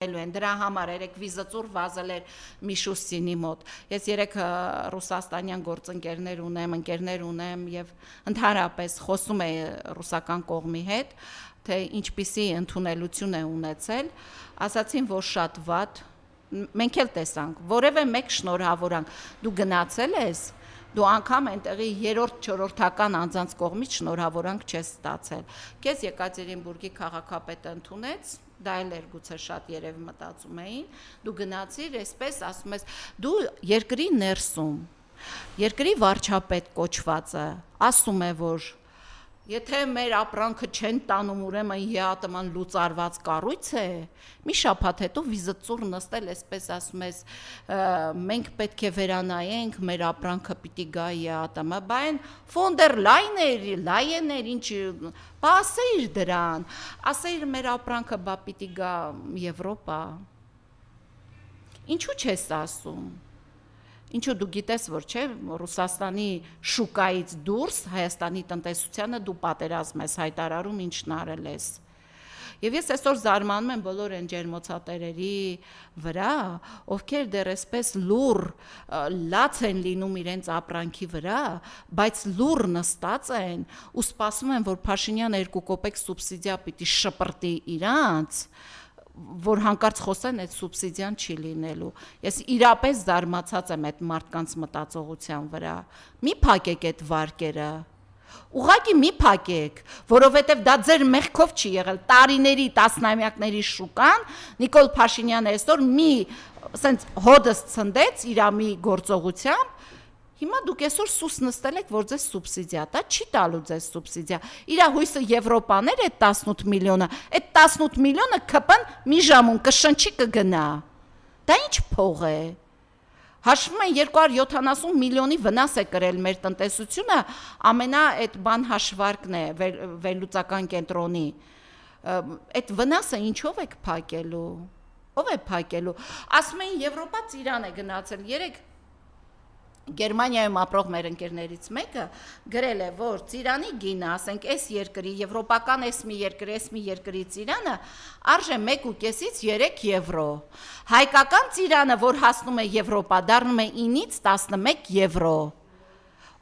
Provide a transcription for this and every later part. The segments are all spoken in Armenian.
Դրա համար երեք վիզը ծուր վազել էր Միշուստինի մոտ։ Ես երեք ռուսաստանյան գործընկերներ ունեմ եւ ընդհանրապես խոսում եմ ռուսական կողմի հետ, թե ինչպիսի ընդունելություն է ունեցել, ասացին, որ շատ վատ, մենք էլ տեսանք, որևէ մեկ շնորհավորանք, դու գնացել ես, դու անգամ այնտեղի 3-4-ական անձանց կողմից շնորհավորանք չես ստացել։ Քեզ Եկատերինբուրգի քաղաքապետը ընդունեց, դա էլ էր գուցե շատ երևի մտածում էին, դու գնացիր, այսպես ասում ես, դու երկրի ներսում, երկրի վարչապետ կոչվածը ասում է, որ եթե մեր ապրանքը չեն տանում, ուրեմն ԵԱՏՄ-ն լուծարված կառույց է, մի շաբաթ հետո վիզը ծուր նստել, այսպես ասում ես, մենք պետք է վերանայենք, մեր ապրանքը պիտի գա ԵԱՏՄ, բայն ֆոն դեր Լայեներ, ինչ, բա ասեիր դրան, ասեիր մեր ապրանքը բա պիտի գա Եվրոպա, ինչու չես ասում, ինչու դու գիտես, որ չէ, Ռուսաստանի շուկայից դուրս Հայաստանի տնտեսությանը դու պատերազմ ես հայտարարում, ինչն արել ես։ Եվ ես այսօր զարմանում եմ բոլոր այն ջերմոցատերերի վրա, ովքեր դեռ այսպես լուր լաց են լինում իրենց ապրանքի վրա, բայց լուր նստած են ու սպասում են, որ Փաշինյանը 2 կոպեկ սուբսիդիա պիտի շպրտի իրանց, որ հանկարծ խոսեն այդ սուբսիդիան չի լինելու։ Ես իրապես զարմացած եմ այդ մարդկանց մտածողության վրա։ Մի փակեք այդ վարկերը։ Ուղղակի մի փակեք, որովհետև դա ձեր մեղքով չի եղել։ Տարիների, տասնամյակների շուկան Նիկոլ Փաշինյանը այսօր մի սենց հոդս ցնդեց իր մի գործողությամբ։ Հիմա դուք այսօր սուս նստել եք, որ ձեզ սուբսիդիա տա, չի տալու ձեզ սուբսիդիա։ Իրա հույսը Եվրոպաներ այդ 18 միլիոնը, այդ 18 միլիոնը ԿՊ-ն մի ժամուն կշնչի կգնա։ Դա ինչ փող է։ Հաշվում են 270 միլիոնի վնաս է կրել մեր տնտեսությունը, ամենա այդ բան հաշվարկն է վերլուծական կենտրոնի։ Այդ վնասը ինչով եք փակելու։ Ով է փակելու։ Ասում են Եվրոպա ծիրան է գնացել, երեք Գերմանիայում ապրող մեր ընկերներից մեկը գրել է, որ ծիրանի գինը, ասենք, այս երկրի, եվրոպական այս մի երկրի ծիրանը արժե 1.5-ից 3 եվրո։ Հայկական ծիրանը, որ հասնում է Եվրոպա, դառնում է 9-ից 11 եվրո։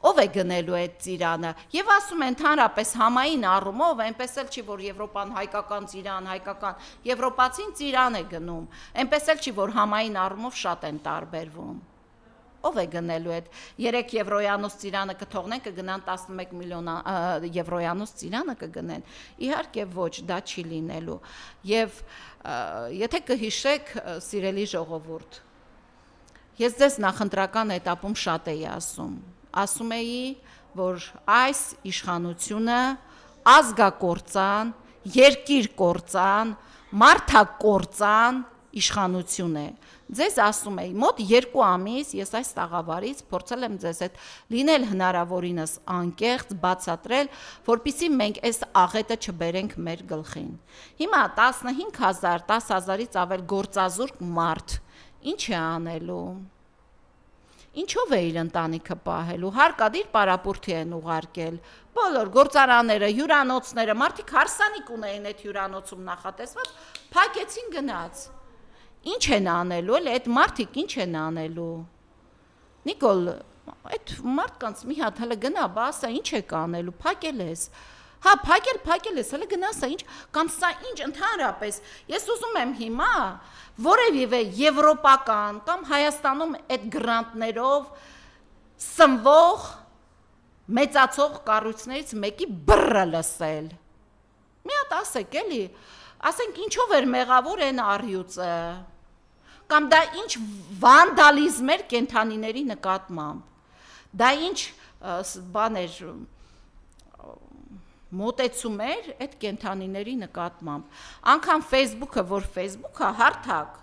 Ով է գնելու այդ ծիրանը։ Եվ ասում են ընդհանրապես համային առումով, այնպես էլ չի, որ Եվրոպան հայկական ծիրան, եվրոպացին ծիրան է գնում, այնպես էլ չի, որ համային առումով շատ են տարբերվում։ Ով է գնելու այդ 3 եվրոյանոց ծիրանը կթողնեն, կգնան 11 միլիոն եվրոյանոց ծիրանը կգնեն։ Իհարկե ոչ, դա չի լինելու։ Եվ եթե կհիշեք, սիրելի ժողովուրդ, ես ձեզ նախընտրական этаպում շատ էի ասում էի, որ այս իշխանությունը ազգակործան, երկիրկործան, մարդակործան իշխանություն է։ Ձեզ ասում էի, մոտ 2 ամիս ես այս տաղավարից փորձել եմ ձեզ հետ լինել հնարավորինս անկեղծ, բացատրել, որպեսզի մենք այս աղետը չբերենք մեր գլխին։ Հիմա 15,000, 10,000-ից ավել գործազուրկ մարդ ինչ է անելու։ Ինչով է իր ընտանիքը պահելու, հարկադիր պարապուրդի են ուղարկել, բոլոր գործարանները, հյուրանոցները, մարդիկ հարսանիք ունեին այդ հյուրանոցում նախատեսված, փակեցին գնաց։ Ինչ են անելու, էլի այդ մարդիկ ինչ են անելու։ Նիկոլ, այդ մարդկանց մի հատ հələ գնա, բա ասա ինչ եք անելու, փակել ես։ Հա, փակել ես, հələ գնա, սա ինչ, կամ սա ինչ ընդհանրապես։ Ես ուզում եմ հիմա որևէ եվրոպական կամ Հայաստանում այդ գրանտներով սնվող մեծացող կառույցներից մեկի բռը լսել։ Մի հատ ասեք, էլի, ասենք ինչով էր մեղավոր այն առյուծը, կամ դա ինչ վանդալիզմ էր կենդանիների նկատմամբ, դա ինչ բան էր, մոտեցում էր այդ կենդանիների նկատմամբ, անգամ Facebook-ը, որ Facebook-ը հարթակ,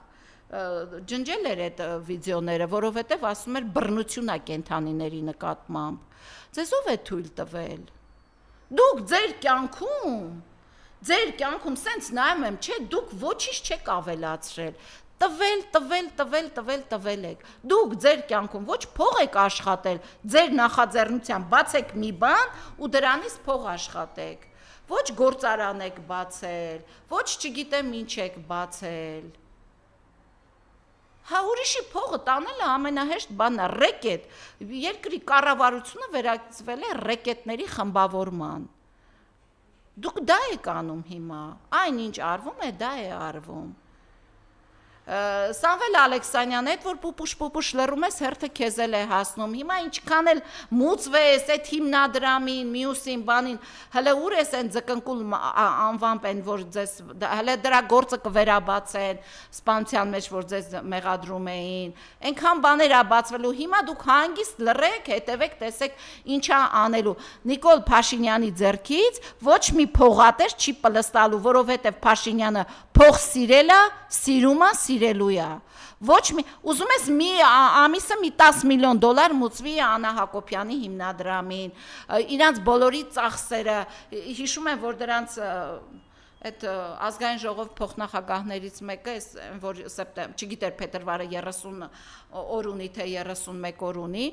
ջնջել էր այդ վիդեոները, որովհետև ասում էր բռնություն է կենդանիների նկատմամբ, ձեզ ով է թույլ տվել, դուք ձեր կյանքում սենց նայում եմ, չէ, դուք ոչինչ չեք ավելացրել, տվել եք, դուք ձեր կյանքում ոչ փող եք աշխատել, ձեր նախաձեռնությամբ բացեք մի բան ու դրանից փող աշխատեք, ոչ գործարան եք բացել, ոչ չգիտեմ ինչ եք բացել, Հա ուրիշի փողը տանելը ամենահեշտ բանն է, ռեկետ։ Երկրի կառավարությունը վերածվել է ռեկետների խմբավորման։ Դուք դա եք անում հիմա, այն ինչ արվում է, դա է արվում։ Սամվել Ալեքսանյան, այդ որ պուպուշ լռում ես, հերթը քեզ էլ է հասնում։ Հիմա ինչքան էլ մուծվես այդ հիմնադրամին, մյուսին, բանին, հələ ուր ես այն ձկնկուլ անվամբ են, որ ձեզ հələ դրա գործը կվերաբացեն, սպանության մեջ որ ձեզ մեղադրում էին։ Այնքան բաներ ա բացվելու։ Հիմա դուք հանգիստ լռեք, հետևեք, տեսեք ինչա անելու։ Նիկոլ Փաշինյանի ձեռքից ոչ մի փողատեր չի պլստալու, որովհետև Փաշինյանը փող սիրել է, սիրում է, սիրելու է։ Ոչ մի, ուզում ես մի ամիսը մի 10 միլիոն դոլար մուծվի Աննա Հակոբյանի հիմնադրամին, իրանց բոլորի ծախսերը, հիշում եմ, որ դրանց այդ ազգային ժողով փոխնախագահներից մեկը, որ չգիտեր փետրվարը 30 օր ունի, թե 31 օր ունի,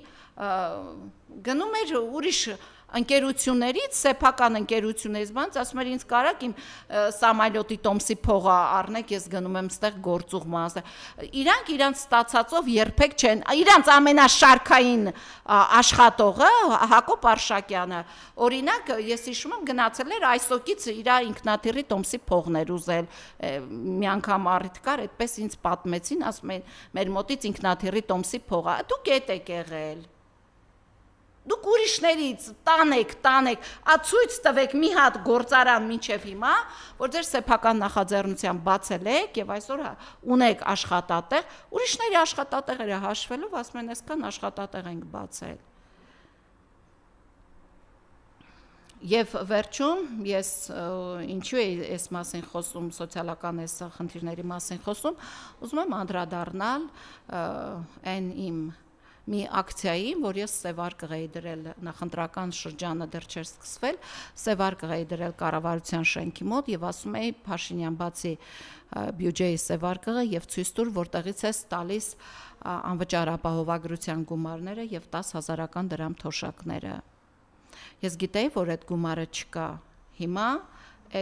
գնում էր ուրիշ ընկերություններից, սեփական ընկերություններից բանց, ասում էր ինձ կարակ իմ Սամալյոտի Տոմսի փողը առնեք, ես գնում եմ ստեղ գործուղման։ Իրանք իրանց ստացածով երբեք չեն, իրանց ամենաշարքային աշխատողը Հակոբ Արշակյանը, օրինակ, ես հիշում եմ գնացել էր այսօկից իր ինքնաթիռի Տոմսի փողներ ուզել, մի անգամ առիթ կար, այդպես ինձ պատմեցին, ասում են մեր մոտից ինքնաթիռի Տոմսի փողը, դուք ետ եք եղել։ Դուք ուրիշներից տանեք, ցույց տվեք մի հատ գործարան մինչև հիմա, որ ձեր սեփական նախաձեռնությամբ բացել եք եւ այսօր ունեք աշխատատեղ, ուրիշների աշխատատեղերը հաշվելով ասում են այսքան աշխատատեղ ենք բացել։ Եվ վերջում ես ինչու էի այս մասին խոսում, սոցիալական այս խնդիրների մասին խոսում, ուզում եմ անդրադառնալ այն իմ մի ակցիայի, որ ես սևարգ էի դրել, նախընտրական շրջանը դեռ չէր սկսվել, սևարգ էի դրել կառավարության շենքի մոտ եւ ասում էի Փաշինյան բացի բյուջեի սևարգը եւ ցույց տուր, որտեղից է տալիս անվճար ապահովագրության գումարները եւ 10,000 դրամ թոշակները։ Ես գիտեի, որ այդ գումարը չկա։ Հիմա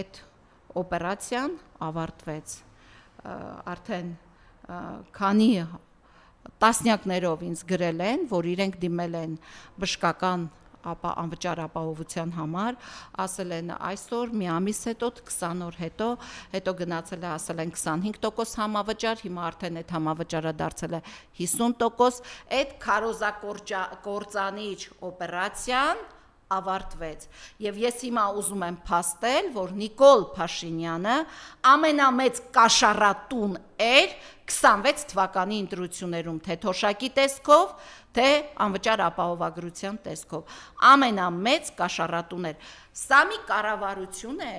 այդ օպերացիան ավարտվեց։ Արդեն քանի տասնյակներով ինձ գրել են, որ իրենք դիմել են բժշկական անվճար ապահովության համար, ասել են այսօր մի ամիս հետո 20 օր հետո գնացել է, ասել են 25% համավճար, հիմա արդեն այդ համավճարը դարձել է 50%, այդ քարոզակործանիչ օպերացիան ավարտվեց եւ ես հիմա ուզում եմ փաստել, որ Նիկոլ Փաշինյանը ամենամեծ կաշառատուն էր 26 թվականի ընտրություններում, թե թոշակի տեսքով, թե անվճար ապահովագրության տեսքով, ամենամեծ կաշառատուն էր։ Սա մի կառավարություն է,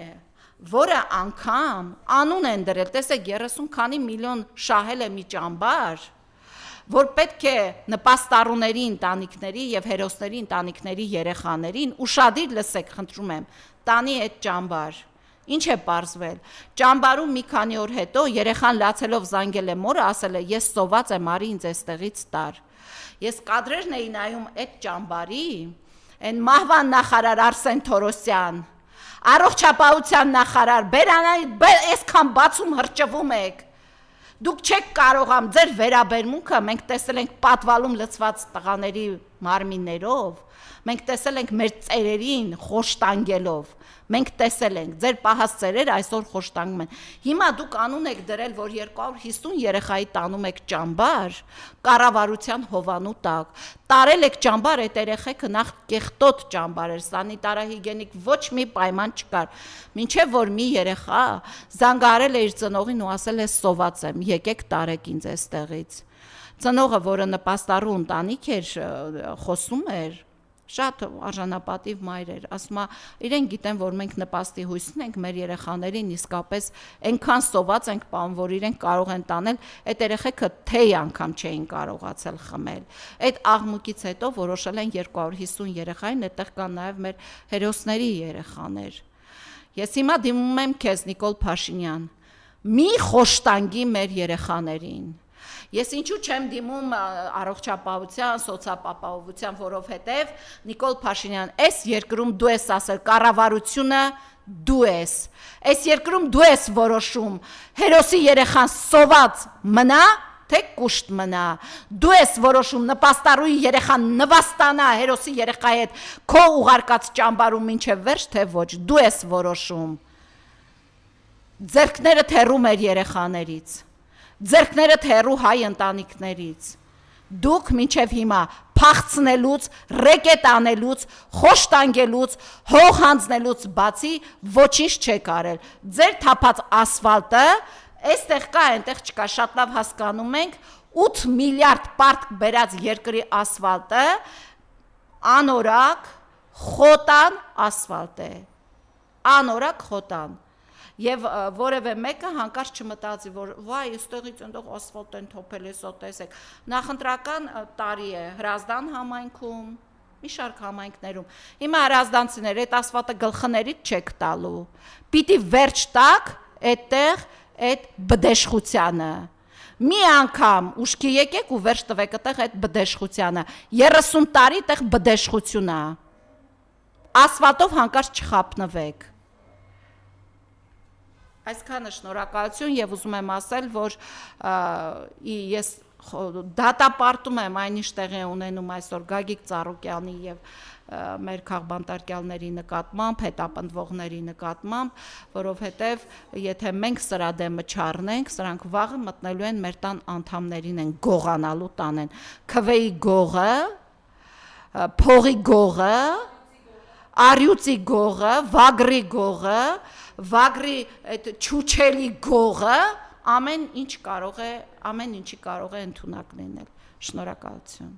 որը անգամ անուն են դրել, տեսեք 30 քանի միլիոն շահել է մի ճամբար, որ պետք է նպաստառուների ընտանիքների եւ հերոսների ընտանիքների երեխաներին ուշադիր լսեք, խնդրում եմ, տանի այդ ճամբար։ Ինչ է պարզվել։ Ճամբարում մի քանի օր հետո երեխան լացելով զանգել է մորը, ասել է ես սոված եմ, արի ինձ այստեղից տար։ Ես կադրերն էի նայում այդ ճամբարի, այն մահվան նախարար Արսեն Թորոսյան, առողջապահության նախարար, այսքան բացում հրճվում եք։ Դուք չեք կարողամ ձեր վերաբերմունքը, մենք տեսել ենք պատվալում լցված տղաների մարմիններով, մենք տեսել ենք մեր ծերերին խոշտանգելով, մենք տեսել ենք, ձեր պահած ծերերը այսօր խոշտանգում են։ Հիմա դուք անուն եք դրել, որ 250 երեխայի տանում եք ճամբար, կառավարության հովանու տակ, տարել եք ճամբար, այդ երեխեքը նախ կեղտոտ ճամբար էր, սանիտարահիգենիկ ոչ մի պայման չկար, մինչև որ մի երեխա զանգահարել է իր ծնողին ու ասել է սոված եմ, եկեք տարեք ինձ այստեղից։ Ծնողը, որը նպաստառու ընտանիք էր, խոսում էր, շատ արժանապատիվ մայր էր, ասում է, իրենք գիտեն, որ մենք նպաստի հույսն ենք մեր երեխաներին, իսկապես այնքան սոված ենք պահում, որ իրենք կարող են տանել, այդ երեխեքը թեյ անգամ չէին կարողացել խմել։ Այդ աղմուկից հետո որոշել են 250 երեխային, այդտեղ կան նաև մեր հերոսների երեխաներ։ Ես հիմա դիմում եմ քեզ, Նիկոլ Փաշինյան, մի խոշտանգի մեր երեխաներին։ Ես ինչու չեմ դիմում առողջապահության, սոցիալապահովության, որովհետև Նիկոլ Փաշինյան, այս երկրում դու ես ասել, կառավարությունը դու ես, այս երկրում դու ես որոշում, հերոսի երեխան սոված մնա, թե կուշտ մնա։ Դու ես որոշում նպաստառուի երեխան նվաստանա հերոսի երեխայի հետ քո ուղարկած ճամբարում մինչև վերջ, թե ոչ, դու ես որոշում։ Ձեռքները թեռու մեր երեխաներից, ձեռքները թեռու հայ ընտանիքներից։ Դուք մինչև հիմա փախցնելուց, ռեկետ անելուց, խոշտանգելուց, հող հանձնելուց բացի ոչինչ չեք արել։ Ձեր թափած ասֆալտը, այստեղ կա, այնտեղ չկա, շատ լավ հասկանում ենք, 8 միլիարդ պարտք բերած երկրի ասֆալտը անորակ խոտան ասֆալտ է։ Անորակ խոտան։ Եվ որևէ մեկը հանկարծ չմտածի, որ վայ, այստեղից այնտեղ ասֆալտ են թոփել, էսա տեսեք։ Նախընտրական տարի է Հրազդան համայնքում, մի շարք համայնքներում։ Հիմա հրազդանցիներ այդ ասֆալտը գլխներից չեք տալու։ Պիտի վերջ տակ այդտեղ այդ բդեշխությանը։ Մի անգամ ուշքի եկեք ու վերջ տվեք այդտեղ այդ բդեշխությանը։ 30 տարի այդտեղ բդեշխություն է։ Ասֆալտով հանկարծ չխափնվեք։ Այսքանը շնորհակալություն եւ ուզում եմ ասել, որ ես դատապարտում եմ այնինչ տեղի ունենում այսօր Գագիկ Ծառուկյանի եւ մեր քաղբանտարկյալների նկատմամբ, հետապնդվողների նկատմամբ, որովհետեւ եթե մենք սրա դեմը չառնենք, սրանք վաղը մտնելու են մեր տան անդամներին են գողանալու տանեն։ Քվեի գողը, փողի գողը, արյուծի գողը, վագրի գողը, վագրի այդ չուչելի գողը ամեն ինչի կարող է ընդունակ լինել։ Շնորհակալություն։